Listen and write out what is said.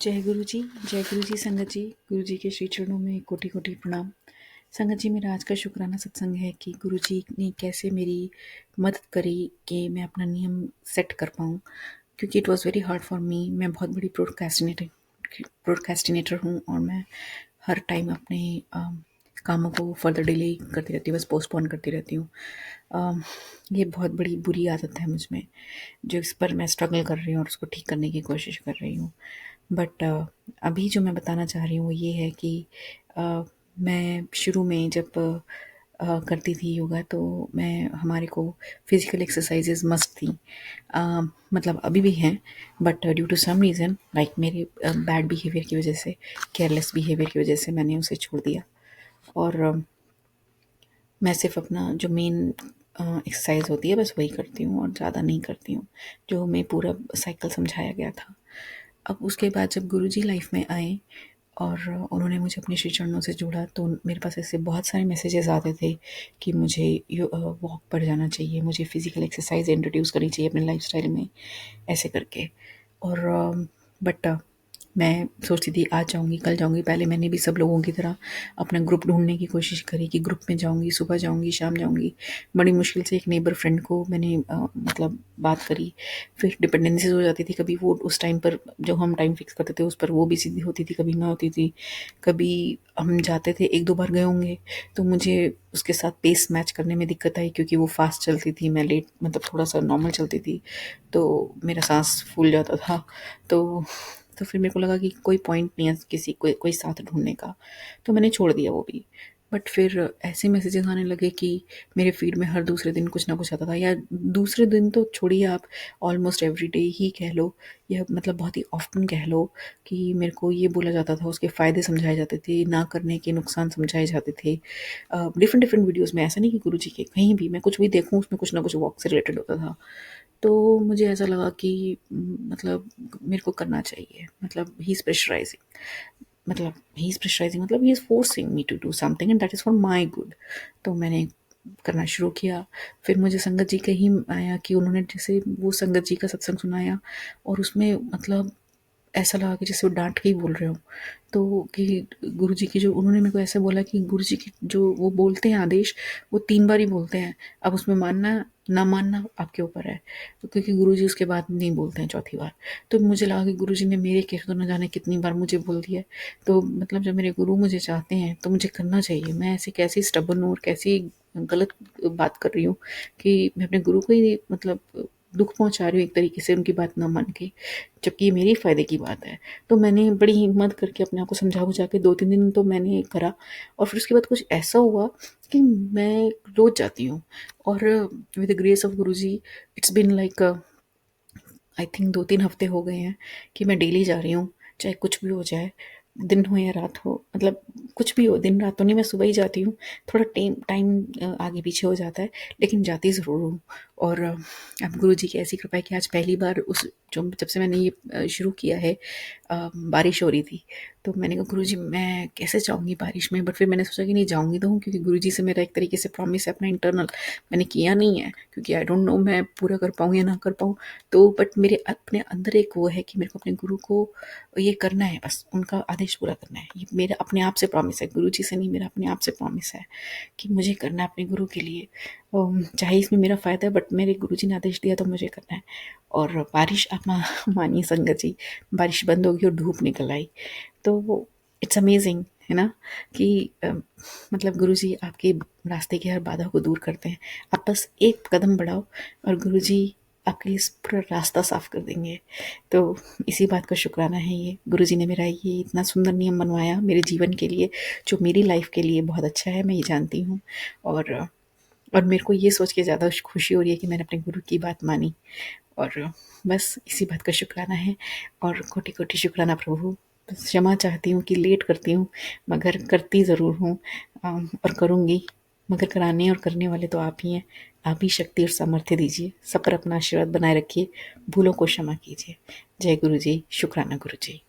जय गुरु जी संगत जी। गुरु जी के श्री चरणों में कोटि कोटि प्रणाम। संगत जी, मेरा आज का शुक्राना सत्संग है कि गुरु जी ने कैसे मेरी मदद करी कि मैं अपना नियम सेट कर पाऊँ, क्योंकि it was very hard for me. मैं बहुत बड़ी प्रोडकास्टिनेटर हूँ और मैं हर टाइम अपने कामों को फर्दर डिले करती रहती हूँ, बस पोस्टपोन करती रहती हूँ। ये बहुत बड़ी बुरी आदत है मुझ में, जो इस पर मैं स्ट्रगल कर रही हूँ और उसको ठीक करने की कोशिश कर रही हूँ। बट अभी जो मैं बताना चाह रही हूँ वो ये है कि मैं शुरू में जब करती थी योगा, तो मैं हमारे को फिज़िकल एक्सरसाइजेज मस्ट थी। मतलब अभी भी हैं, but due to some reason like मेरे बैड बिहेवियर की वजह से, केयरलेस बिहेवियर की वजह से मैंने उसे छोड़ दिया। और मैं सिर्फ अपना जो मेन एक्सरसाइज होती है बस वही करती हूँ और ज़्यादा नहीं करती हूँ, जो मैं पूरा साइकिल समझाया गया था। अब उसके बाद जब गुरुजी लाइफ में आए और उन्होंने मुझे अपने श्री चरणों से जोड़ा, तो मेरे पास ऐसे बहुत सारे मैसेजेस आते थे कि मुझे वॉक पर जाना चाहिए, मुझे फिज़िकल एक्सरसाइज इंट्रोड्यूस करनी चाहिए अपने लाइफस्टाइल में, ऐसे करके। और बट मैं सोचती थी आज जाऊँगी, कल जाऊँगी। पहले मैंने भी सब लोगों की तरह अपना ग्रुप ढूँढने की कोशिश करी कि ग्रुप में जाऊँगी, सुबह जाऊँगी, शाम जाऊँगी। बड़ी मुश्किल से एक नेबर फ्रेंड को मैंने मतलब बात करी। फिर डिपेंडेंसीज़ हो जाती थी, कभी वो उस टाइम पर जो हम टाइम फिक्स करते थे उस पर वो बिज़ी होती थी, कभी मैं होती थी। कभी हम जाते थे, 1-2 बार गए होंगे, तो मुझे उसके साथ पेस मैच करने में दिक्कत आई, क्योंकि वो फ़ास्ट चलती थी, मैं लेट मतलब थोड़ा-सा नॉर्मल चलती थी, तो मेरा साँस फूल जाता था। तो फिर मेरे को लगा कि कोई पॉइंट नहीं है किसी कोई साथ ढूँढने का, तो मैंने छोड़ दिया वो भी। बट फिर ऐसे मैसेजेस आने लगे कि मेरे फ़ीड में हर दूसरे दिन कुछ ना कुछ आता था, या दूसरे दिन तो छोड़िए आप, ऑलमोस्ट एवरीडे ही कह लो, या मतलब बहुत ही ऑफ़्टन कह लो, कि मेरे को ये बोला जाता था, उसके फ़ायदे समझाए जाते थे, ना करने के नुकसान समझाए जाते थे। डिफ़रेंट डिफ़रेंट वीडियोज़ में, ऐसा नहीं कि गुरुजी के, कहीं भी मैं कुछ भी देखूँ उसमें कुछ ना कुछ वॉक से रिलेटेड होता था। तो मुझे ऐसा लगा कि मतलब मेरे को करना चाहिए, मतलब ही इज़ प्रेशराइजिंग, मतलब he is forcing me to do something and that is for my good. तो मैंने करना शुरू किया। फिर मुझे संगत जी का ही आया कि उन्होंने जैसे वो संगत जी का सत्संग सुनाया, और उसमें मतलब ऐसा लगा कि जैसे वो डाँट के ही बोल रहे हों। तो कि गुरुजी की जो उन्होंने मेरे को ऐसे बोला कि गुरुजी की जो वो बोलते हैं आदेश, वो 3 बार ही बोलते हैं। अब उसमें मानना, ना मानना आपके ऊपर है। तो क्योंकि गुरुजी उसके बाद नहीं बोलते हैं चौथी बार। तो मुझे लगा कि गुरुजी ने मेरे केस तो ना जाने कितनी बार मुझे बोल दिया है। तो मतलब जब मेरे गुरु मुझे चाहते हैं तो मुझे करना चाहिए। मैं ऐसी कैसी स्टबर्न हूँ और कैसी गलत बात कर रही हूँ कि मैं अपने गुरु को ही मतलब दुःख पहुँचा रही हूँ एक तरीके से, उनकी बात ना मान के, जबकि ये मेरे ही फ़ायदे की बात है। तो मैंने बड़ी हिम्मत करके अपने आप को समझा-बुझा के 2-3 दिन तो मैंने करा, और फिर उसके बाद कुछ ऐसा हुआ कि मैं रोज़ जाती हूँ, और with the grace of Guruji it's been like I think 2-3 हफ्ते हो गए हैं कि मैं डेली जा रही हूँ, चाहे कुछ भी हो जाए, दिन हो या रात हो, मतलब कुछ भी हो, दिन रात तो नहीं, मैं सुबह ही जाती हूँ। थोड़ा टाइम टाइम आगे पीछे हो जाता है, लेकिन जाती ज़रूर हूँ। और अब गुरुजी की ऐसी कृपा है कि आज पहली बार उस जो जब से मैंने ये शुरू किया है, बारिश हो रही थी, तो मैंने कहा गुरुजी मैं कैसे जाऊँगी बारिश में, बट फिर मैंने सोचा कि नहीं, जाऊँगी तो हूँ, क्योंकि गुरुजी से मेरा एक तरीके से प्रॉमिस है अपना इंटरनल, मैंने किया नहीं है, क्योंकि आई डोंट नो मैं पूरा कर पाऊँ या ना कर पाऊँ। तो बट मेरे अपने अंदर एक वो है कि मेरे को अपने गुरु को ये करना है, बस उनका आदेश पूरा करना है। ये मेरा अपने आप से प्रॉमिस है, गुरुजी से नहीं, मेरा अपने आप से प्रॉमिस है कि मुझे करना है अपने गुरु के लिए। चाहे इसमें मेरा फ़ायदा है, बट मेरे गुरुजी ने आदेश दिया तो मुझे करना है। और बारिश आप मानिए संगत जी, बारिश बंद हो गई और धूप निकल आई। तो वो इट्स अमेजिंग है ना, कि मतलब गुरुजी आपके रास्ते की हर बाधा को दूर करते हैं। आप बस एक कदम बढ़ाओ और गुरुजी आपके लिए पूरा रास्ता साफ कर देंगे। तो इसी बात का शुक्राना है ये, गुरुजी ने मेरा ये इतना सुंदर नियम बनवाया मेरे जीवन के लिए, जो मेरी लाइफ के लिए बहुत अच्छा है, मैं ये जानती हूँ। और और मेरे को ये सोच के ज़्यादा खुशी हो रही है कि मैंने अपने गुरु की बात मानी। और बस इसी बात का शुक्राना है, और कोटि-कोटि शुक्राना प्रभु। बस क्षमा चाहती हूँ कि लेट करती हूँ, मगर करती ज़रूर हूँ, और करूँगी, मगर कराने और करने वाले तो आप ही हैं। आप ही शक्ति और सामर्थ्य दीजिए, सब पर अपना आशीर्वाद बनाए रखिए, भूलों को क्षमा कीजिए। जय गुरु जी, शुक्राना गुरु जी।